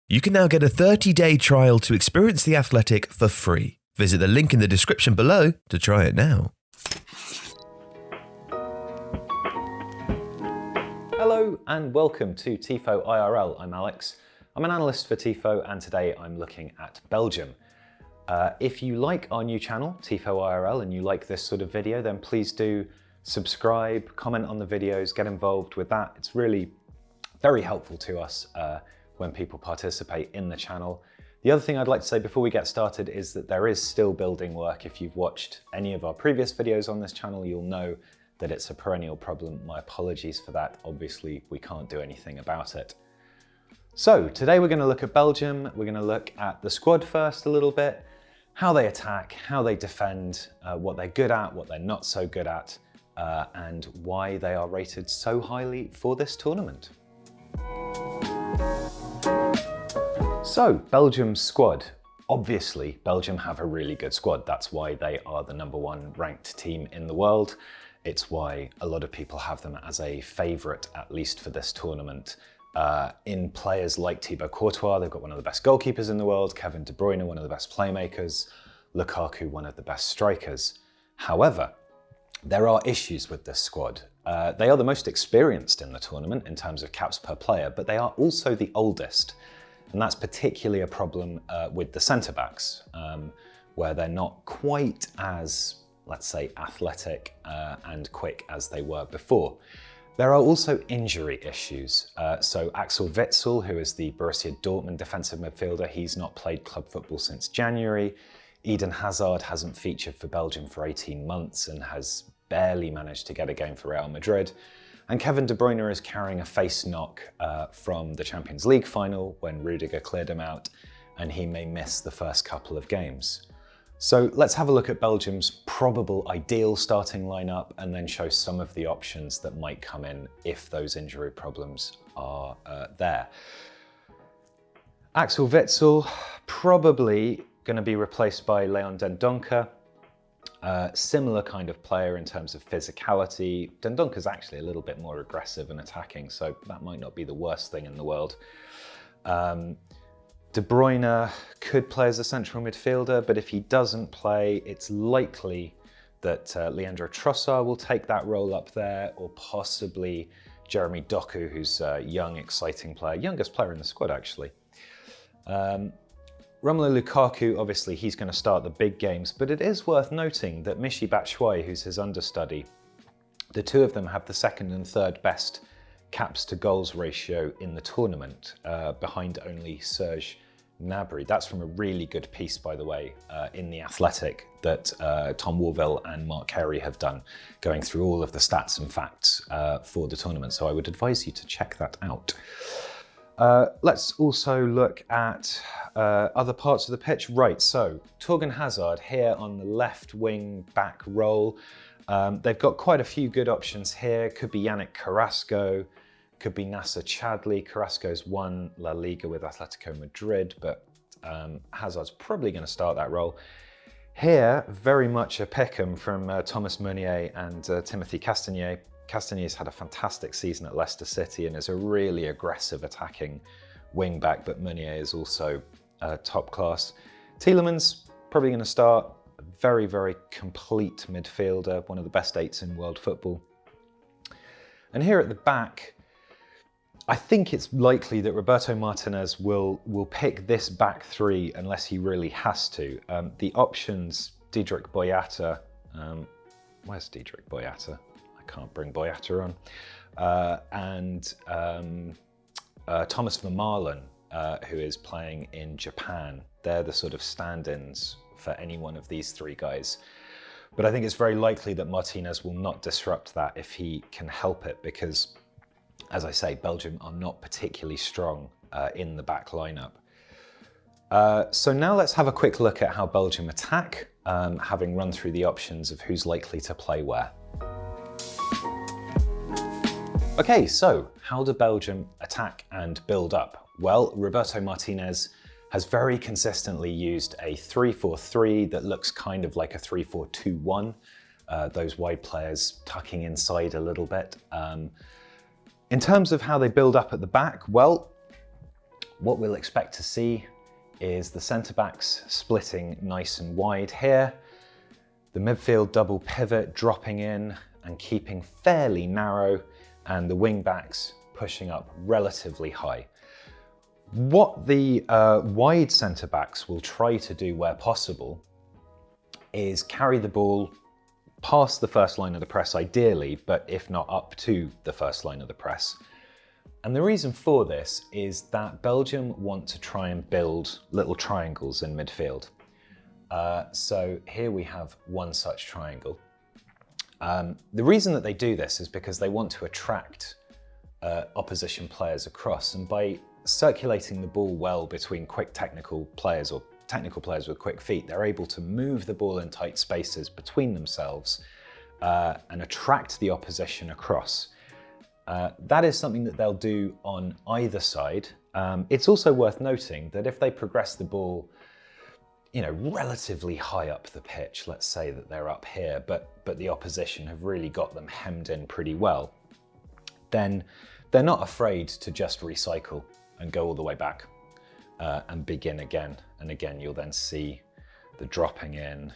You can now get a 30-day trial to experience The Athletic for free. Visit the link in the description below to try it now. Hello and welcome to Tifo IRL. I'm Alex. I'm an analyst for Tifo and today I'm looking at Belgium. If you like our new channel, Tifo IRL, and you like this sort of video, then please do subscribe, comment on the videos, get involved with that. It's really very helpful to us when people participate in the channel. The other thing I'd like to say before we get started is that there is still building work. If you've watched any of our previous videos on this channel, you'll know that it's a perennial problem. My apologies for that. Obviously, we can't do anything about it. So today we're going to look at Belgium. We're going to look at the squad first a little bit, how they attack, how they defend, what they're good at, what they're not so good at, and why they are rated so highly for this tournament. So, Belgium's squad. Obviously, Belgium have a really good squad. That's why they are the #1 ranked team in the world. It's why a lot of people have them as a favourite, at least for this tournament. In players like Thibaut Courtois, they've got one of the best goalkeepers in the world, Kevin De Bruyne, one of the best playmakers, Lukaku, one of the best strikers. However, there are issues with this squad. They are the most experienced in the tournament in terms of caps per player, but they are also the oldest. And that's particularly a problem with the centre-backs, where they're not quite as, let's say, athletic and quick as they were before. There are also injury issues. So Axel Witsel, who is the Borussia Dortmund defensive midfielder, he's not played club football since January. Eden Hazard hasn't featured for Belgium for 18 months and has barely managed to get a game for Real Madrid. And Kevin De Bruyne is carrying a face knock from the Champions League final when Rudiger cleared him out, and he may miss the first couple of games. So let's have a look at Belgium's probable ideal starting lineup and then show some of the options that might come in if those injury problems are there. Axel Witsel, probably going to be replaced by Leon Den Donker. Similar kind of player in terms of physicality. Den Donker's actually a little bit more aggressive and attacking, so that might not be the worst thing in the world. De Bruyne could play as a central midfielder, but if he doesn't play, it's likely that Leandro Trossard will take that role up there, or possibly Jeremy Doku, who's a young, exciting player, youngest player in the squad actually. Romelu Lukaku, obviously he's going to start the big games, but it is worth noting that Michy Batshuayi, who's his understudy, the two of them have the second and third best caps to goals ratio in the tournament, behind only Serge Gnabry. That's from a really good piece, by the way, in The Athletic that Tom Warville and Mark Carey have done, going through all of the stats and facts for the tournament. So I would advise you to check that out. Let's also look at other parts of the pitch. Right, so Thorgan Hazard here on the left wing back role. They've got quite a few good options here. Could be Yannick Carrasco, could be Nacer Chadli. Carrasco's won La Liga with Atletico Madrid, but Hazard's probably going to start that role. Here, very much a pick'em from Thomas Meunier and Timothy Castagne. Castagne's had a fantastic season at Leicester City and is a really aggressive attacking wing back, but Meunier is also top class. Tielemans probably going to start. A very, very complete midfielder, one of the best 8s in world football. And here at the back, I think it's likely that Roberto Martinez will pick this back three unless he really has to. The options, Diedrich Boyata, where's Diedrich Boyata? Can't bring Boyata on, and Thomas Vermaelen, who is playing in Japan. They're the sort of stand-ins for any one of these three guys. But I think it's very likely that Martinez will not disrupt that if he can help it, because, as I say, Belgium are not particularly strong in the back lineup. So now let's have a quick look at how Belgium attack, having run through the options of who's likely to play where. Okay, so how do Belgium attack and build up? Well, Roberto Martinez has very consistently used a 3-4-3 that looks kind of like a 3-4-2-1, those wide players tucking inside a little bit. In terms of how they build up at the back, well, what we'll expect to see is the centre-backs splitting nice and wide here, the midfield double pivot dropping in and keeping fairly narrow, and the wing-backs pushing up relatively high. What the wide centre-backs will try to do where possible is carry the ball past the first line of the press ideally, but if not up to the first line of the press. And the reason for this is that Belgium want to try and build little triangles in midfield. So here we have one such triangle. The reason that they do this is because they want to attract opposition players across, and by circulating the ball well between quick technical players or technical players with quick feet, they're able to move the ball in tight spaces between themselves and attract the opposition across. That is something that they'll do on either side. It's also worth noting that if they progress the ball, relatively high up the pitch, let's say that they're up here, but the opposition have really got them hemmed in pretty well, then they're not afraid to just recycle and go all the way back and begin again. And again, you'll then see the dropping in,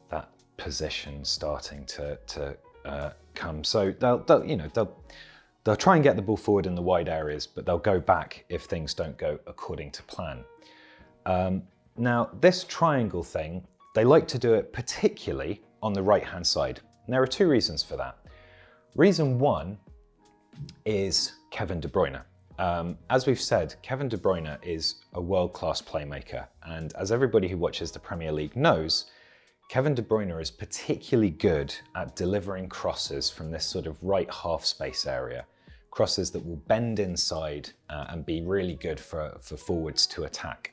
that position starting to come. So they'll try and get the ball forward in the wide areas, but they'll go back if things don't go according to plan. Now, this triangle thing, they like to do it particularly on the right-hand side. And there are two reasons for that. Reason one is Kevin De Bruyne. As we've said, Kevin De Bruyne is a world-class playmaker. And as everybody who watches the Premier League knows, Kevin De Bruyne is particularly good at delivering crosses from this sort of right half space area. Crosses that will bend inside and be really good for forwards to attack.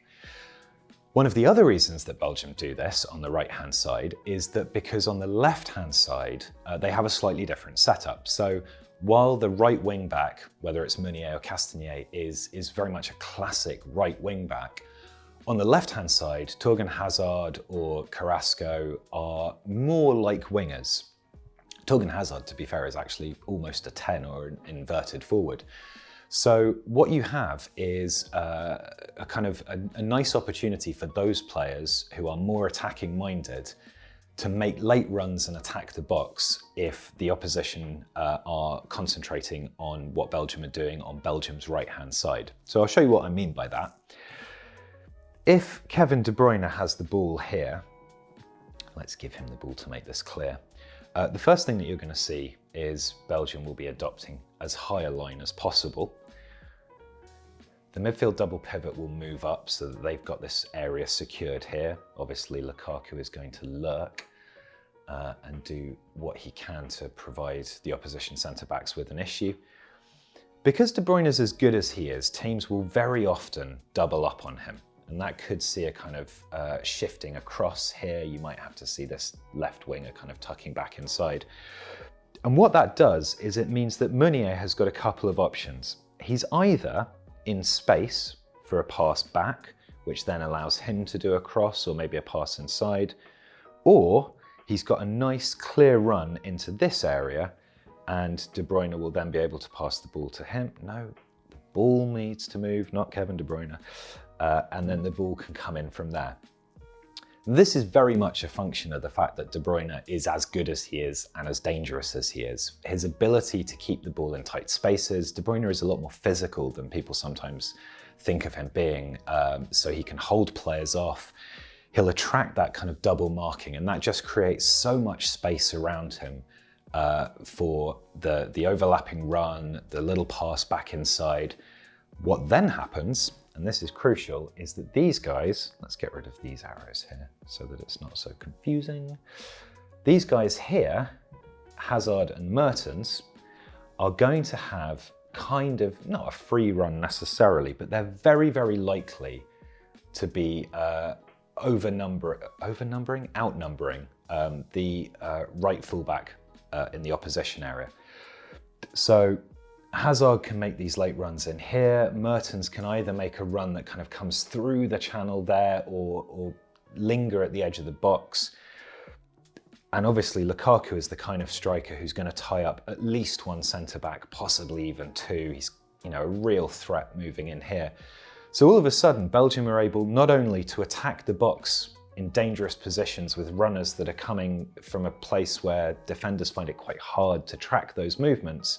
One of the other reasons that Belgium do this on the right-hand side is that because on the left-hand side, they have a slightly different setup. So while the right wing back, whether it's Meunier or Castagnier, is very much a classic right wing back, on the left-hand side, Thorgan Hazard or Carrasco are more like wingers. Thorgan Hazard, to be fair, is actually almost a 10 or an inverted forward. So what you have is a nice opportunity for those players who are more attacking minded to make late runs and attack the box if the opposition are concentrating on what Belgium are doing on Belgium's right-hand side. So I'll show you what I mean by that. If Kevin De Bruyne has the ball here, let's give him the ball to make this clear. The first thing that you're going to see is Belgium will be adopting as high a line as possible. The midfield double pivot will move up so that they've got this area secured here. Obviously, Lukaku is going to lurk and do what he can to provide the opposition centre-backs with an issue. Because De Bruyne is as good as he is, teams will very often double up on him. And that could see a kind of shifting across here. You might have to see this left winger kind of tucking back inside. And what that does is it means that Meunier has got a couple of options. He's either in space for a pass back, which then allows him to do a cross or maybe a pass inside, or he's got a nice clear run into this area and De Bruyne will then be able to pass the ball to him. No, the ball needs to move, not Kevin De Bruyne. And then the ball can come in from there. This is very much a function of the fact that De Bruyne is as good as he is and as dangerous as he is. His ability to keep the ball in tight spaces. De Bruyne is a lot more physical than people sometimes think of him being, so he can hold players off. He'll attract that kind of double marking, and that just creates so much space around him for the overlapping run, the little pass back inside. What then happens, and this is crucial, is that these guys, let's get rid of these arrows here so that it's not so confusing. These guys here, Hazard and Mertens, are going to have kind of, not a free run necessarily, but they're very, very likely to be outnumbering the right fullback in the opposition area. So Hazard can make these late runs in here. Mertens can either make a run that kind of comes through the channel there or linger at the edge of the box. And obviously Lukaku is the kind of striker who's going to tie up at least one centre-back, possibly even two. He's a real threat moving in here. So all of a sudden, Belgium are able not only to attack the box in dangerous positions with runners that are coming from a place where defenders find it quite hard to track those movements,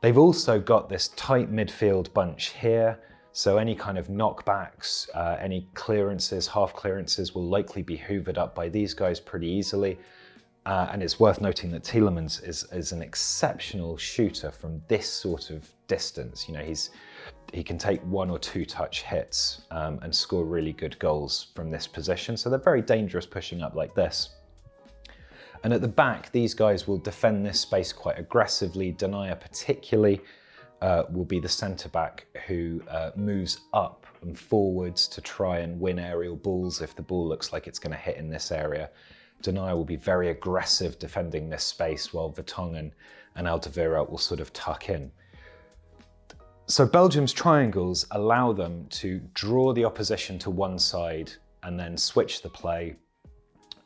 they've also got this tight midfield bunch here. So any kind of knockbacks, any clearances, half clearances will likely be hoovered up by these guys pretty easily. And it's worth noting that Tielemans is an exceptional shooter from this sort of distance. He can take 1 or 2 touch hits and score really good goals from this position. So they're very dangerous pushing up like this. And at the back, these guys will defend this space quite aggressively. Denayer particularly will be the centre-back who moves up and forwards to try and win aerial balls if the ball looks like it's going to hit in this area. Denayer will be very aggressive defending this space while Vertonghen and Alderweireld will sort of tuck in. So Belgium's triangles allow them to draw the opposition to one side and then switch the play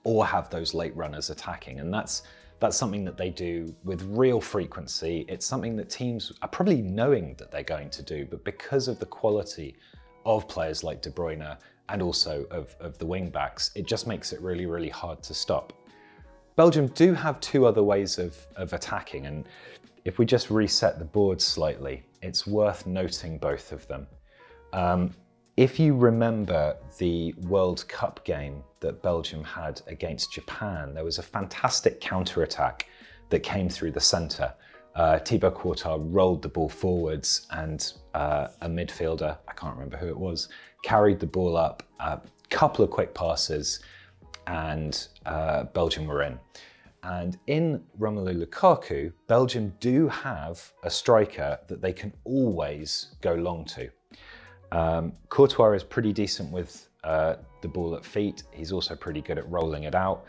or have those late runners attacking. And that's something that they do with real frequency. It's something that teams are probably knowing that they're going to do, but because of the quality of players like De Bruyne and also of the wing backs, it just makes it really, really hard to stop. Belgium do have 2 other ways of attacking, and if we just reset the board slightly, it's worth noting both of them. If you remember the World Cup game that Belgium had against Japan, there was a fantastic counter-attack that came through the centre. Thibaut Courtois rolled the ball forwards and a midfielder, I can't remember who it was, carried the ball up, a couple of quick passes, and Belgium were in. And in Romelu Lukaku, Belgium do have a striker that they can always go long to. Courtois is pretty decent with the ball at feet. He's also pretty good at rolling it out.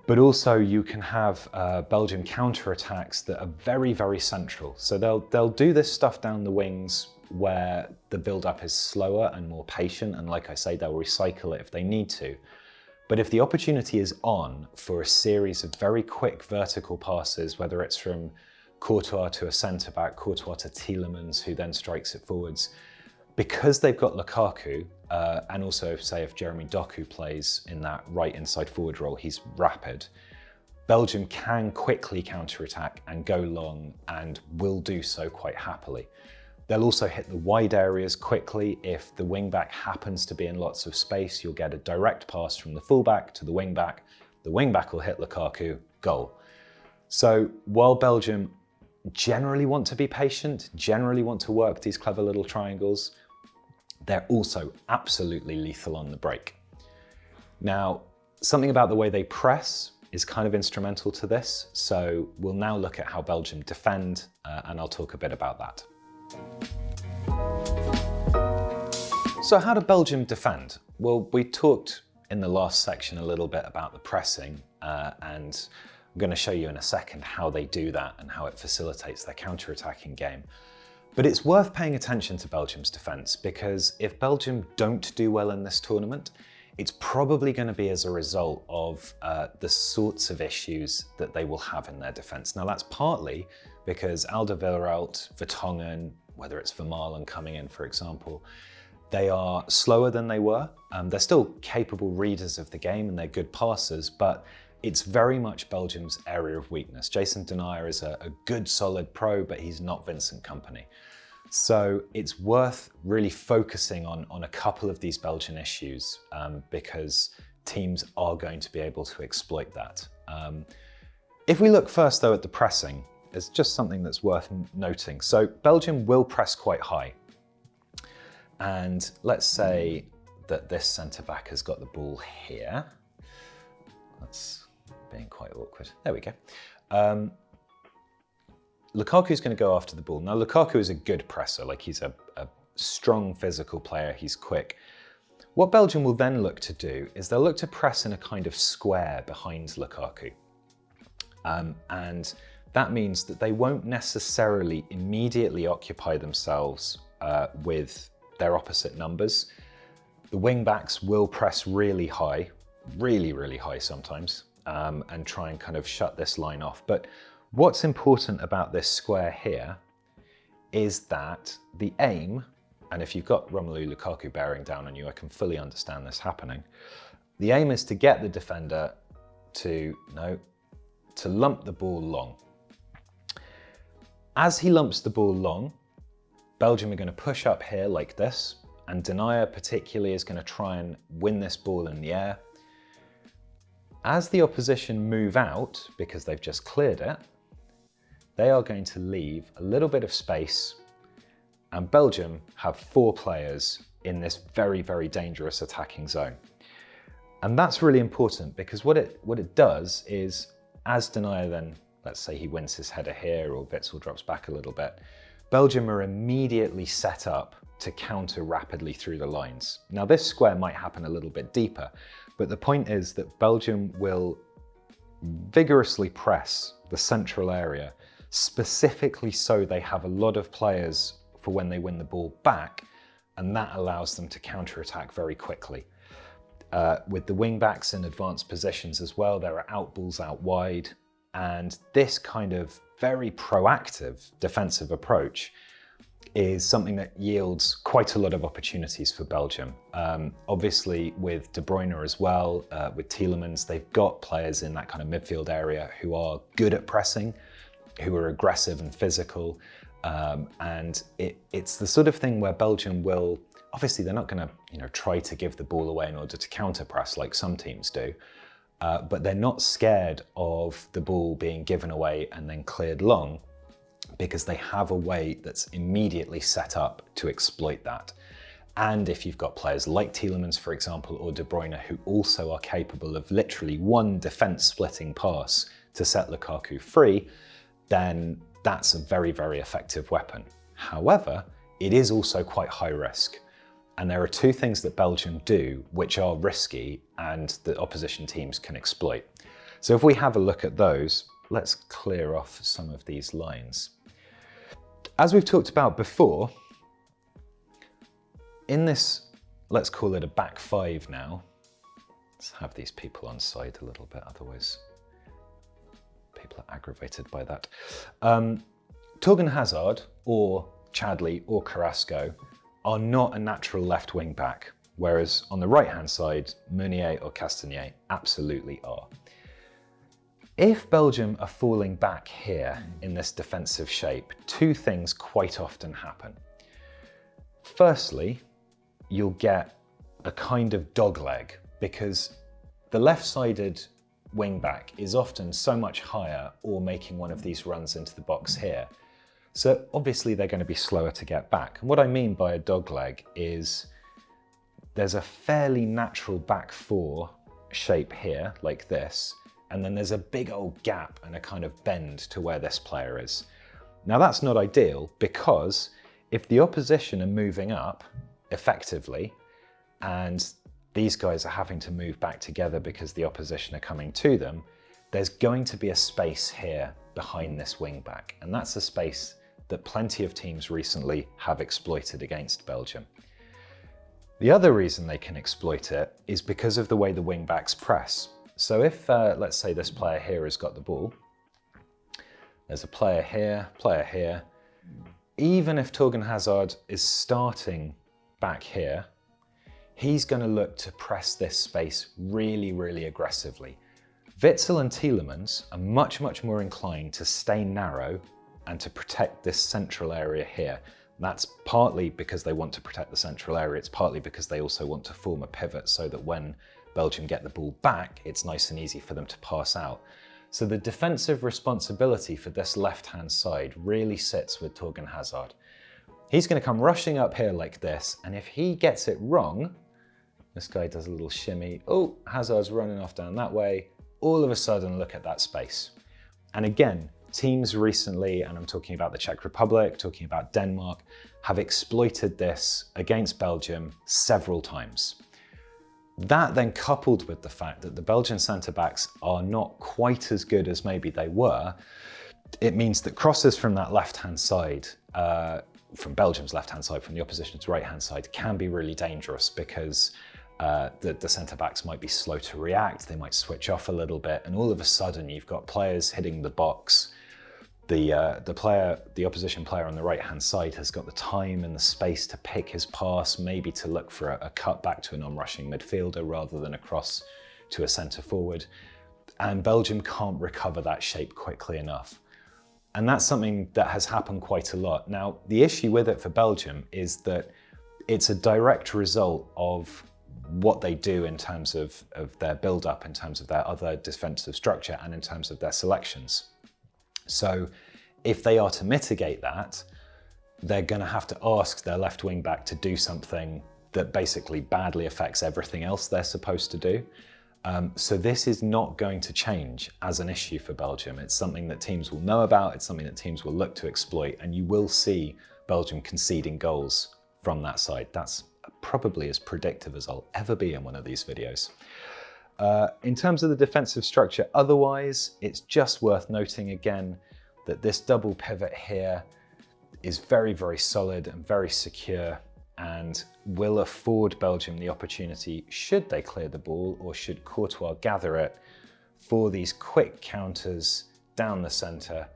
But also you can have Belgium counter-attacks that are very, very central. So they'll do this stuff down the wings where the build-up is slower and more patient. And like I say, they'll recycle it if they need to. But if the opportunity is on for a series of very quick vertical passes, whether it's from Courtois to a centre-back, Courtois to Tielemans, who then strikes it forwards, because they've got Lukaku, and also say if Jeremy Doku plays in that right inside forward role, he's rapid, Belgium can quickly counter-attack and go long and will do so quite happily. They'll also hit the wide areas quickly. If the wing-back happens to be in lots of space, you'll get a direct pass from the full-back to the wing-back. The wing-back will hit Lukaku, goal. So while Belgium generally want to be patient, generally want to work these clever little triangles, they're also absolutely lethal on the break. Now, something about the way they press is kind of instrumental to this. So we'll now look at how Belgium defend, and I'll talk a bit about that. So how do Belgium defend? Well, we talked in the last section a little bit about the pressing, and I'm going to show you in a second how they do that and how it facilitates their counter-attacking game. But it's worth paying attention to Belgium's defence, because if Belgium don't do well in this tournament, it's probably going to be as a result of the sorts of issues that they will have in their defence. Now that's partly because Alderweireld, Vertonghen, whether it's Vermaelen coming in, for example, they are slower than they were. They're still capable readers of the game and they're good passers, but it's very much Belgium's area of weakness. Jason Denayer is a good, solid pro, but he's not Vincent Kompany. So it's worth really focusing on a couple of these Belgian issues because teams are going to be able to exploit that. If we look first though at the pressing, it's just something that's worth noting. So Belgium will press quite high. And let's say that this centre-back has got the ball here. That's being quite awkward. There we go. Lukaku's going to go after the ball. Now, Lukaku is a good presser. Like, he's a strong physical player. He's quick. What Belgium will then look to do is they'll look to press in a kind of square behind Lukaku. And that means that they won't necessarily immediately occupy themselves with their opposite numbers. The wing-backs will press really high, really, really high sometimes, and try and kind of shut this line off. But what's important about this square here is that the aim, and if you've got Romelu Lukaku bearing down on you, I can fully understand this happening. The aim is to get the defender to lump the ball long. As he lumps the ball long, Belgium are going to push up here like this, and Denier particularly is going to try and win this ball in the air. As the opposition move out, because they've just cleared it, they are going to leave a little bit of space, and Belgium have 4 players in this very, very dangerous attacking zone. And that's really important, because what it does is, as Denier then, let's say he wins his header here, or Witsel drops back a little bit, Belgium are immediately set up to counter rapidly through the lines. Now this square might happen a little bit deeper, but the point is that Belgium will vigorously press the central area, specifically so they have a lot of players for when they win the ball back, and that allows them to counter-attack very quickly. With the wing-backs in advanced positions as well, there are out balls out wide, and this kind of very proactive defensive approach is something that yields quite a lot of opportunities for Belgium. Obviously with De Bruyne as well, with Tielemans, they've got players in that kind of midfield area who are good at pressing, who are aggressive and physical, and it's the sort of thing where Belgium will, obviously they're not going to try to give the ball away in order to counter press like some teams do, but they're not scared of the ball being given away and then cleared long, because they have a way that's immediately set up to exploit that. And if you've got players like Tielemans, for example, or De Bruyne, who also are capable of literally one defense-splitting pass to set Lukaku free, then that's a very, very effective weapon. However, it is also quite high risk. And there are 2 things that Belgium do which are risky and that opposition teams can exploit. So if we have a look at those, let's clear off some of these lines. As we've talked about before, in this, let's call it a back 5 now. Let's have these people on side a little bit, otherwise people are aggravated by that. Thorgan Hazard or Chadli or Carrasco are not a natural left wing back, whereas on the right hand side, Meunier or Castagnet absolutely are. If Belgium are falling back here in this defensive shape, 2 things quite often happen. Firstly, you'll get a kind of dogleg, because the left-sided wing-back is often so much higher or making one of these runs into the box here. So obviously they're going to be slower to get back. And what I mean by a dogleg is there's a fairly natural back 4 shape here, like this, and then there's a big old gap and a kind of bend to where this player is. Now that's not ideal, because if the opposition are moving up effectively and these guys are having to move back together because the opposition are coming to them, there's going to be a space here behind this wing back, and that's a space that plenty of teams recently have exploited against Belgium. The other reason they can exploit it is because of the way the wing backs press. So if, let's say this player here has got the ball, there's a player here, even if Thorgan Hazard is starting back here, he's going to look to press this space really, really aggressively. Witsel and Tielemans are much, much more inclined to stay narrow and to protect this central area here. And that's partly because they want to protect the central area, it's partly because they also want to form a pivot so that when Belgium get the ball back, it's nice and easy for them to pass out. So the defensive responsibility for this left-hand side really sits with Thorgan Hazard. He's going to come rushing up here like this, and if he gets it wrong, this guy does a little shimmy, oh, Hazard's running off down that way, all of a sudden look at that space. And again, teams recently, and I'm talking about the Czech Republic, talking about Denmark, have exploited this against Belgium several times. That then coupled with the fact that the Belgian centre-backs are not quite as good as maybe they were, it means that crosses from that left-hand side, from Belgium's left-hand side, from the opposition's right-hand side, can be really dangerous, because the centre-backs might be slow to react, they might switch off a little bit, and all of a sudden you've got players hitting the box the opposition player on the right-hand side has got the time and the space to pick his pass, maybe to look for a cut back to an on-rushing midfielder rather than a cross to a centre forward. And Belgium can't recover that shape quickly enough. And that's something that has happened quite a lot. Now, the issue with it for Belgium is that it's a direct result of what they do in terms of their build-up, in terms of their other defensive structure, and in terms of their selections. So if they are to mitigate that, they're going to have to ask their left wing back to do something that basically badly affects everything else they're supposed to do. So this is not going to change as an issue for Belgium. It's something that teams will know about, it's something that teams will look to exploit, and you will see Belgium conceding goals from that side. That's probably as predictive as I'll ever be in one of these videos. In terms of the defensive structure, otherwise, it's just worth noting again that this double pivot here is very, very solid and very secure, and will afford Belgium the opportunity, should they clear the ball or should Courtois gather it, for these quick counters down the centre.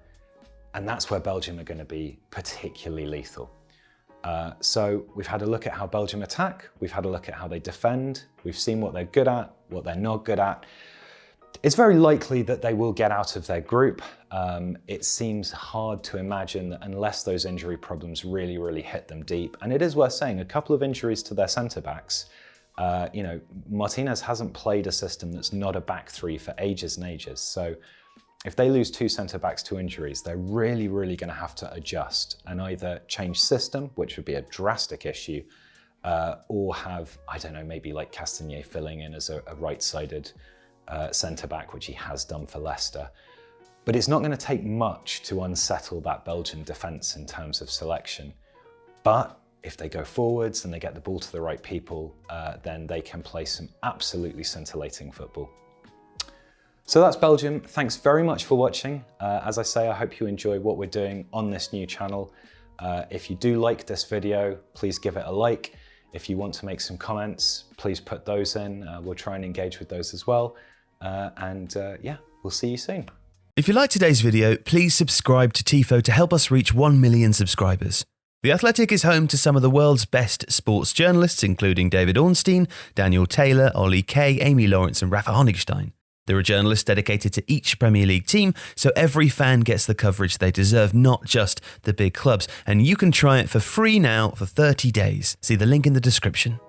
And that's where Belgium are going to be particularly lethal. So we've had a look at how Belgium attack, we've had a look at how they defend, we've seen what they're good at, what they're not good at. It's very likely that they will get out of their group. It seems hard to imagine that unless those injury problems really, really hit them deep. And it is worth saying, a couple of injuries to their centre-backs. You know, Martinez hasn't played a system that's not a back three for ages and ages. So if they lose two centre-backs to injuries, they're really, really going to have to adjust and either change system, which would be a drastic issue, or have, I don't know, maybe like Castagnet filling in as a right-sided centre-back, which he has done for Leicester. But it's not going to take much to unsettle that Belgian defence in terms of selection. But if they go forwards and they get the ball to the right people, then they can play some absolutely scintillating football. So that's Belgium. Thanks very much for watching. As I say, I hope you enjoy what we're doing on this new channel. If you do like this video, please give it a like. If you want to make some comments, please put those in. We'll try and engage with those as well. Yeah, we'll see you soon. If you liked today's video, please subscribe to Tifo to help us reach 1 million subscribers. The Athletic is home to some of the world's best sports journalists, including David Ornstein, Daniel Taylor, Ollie Kay, Amy Lawrence and Rafa Honigstein. There are journalists dedicated to each Premier League team, so every fan gets the coverage they deserve, not just the big clubs. And you can try it for free now for 30 days. See the link in the description.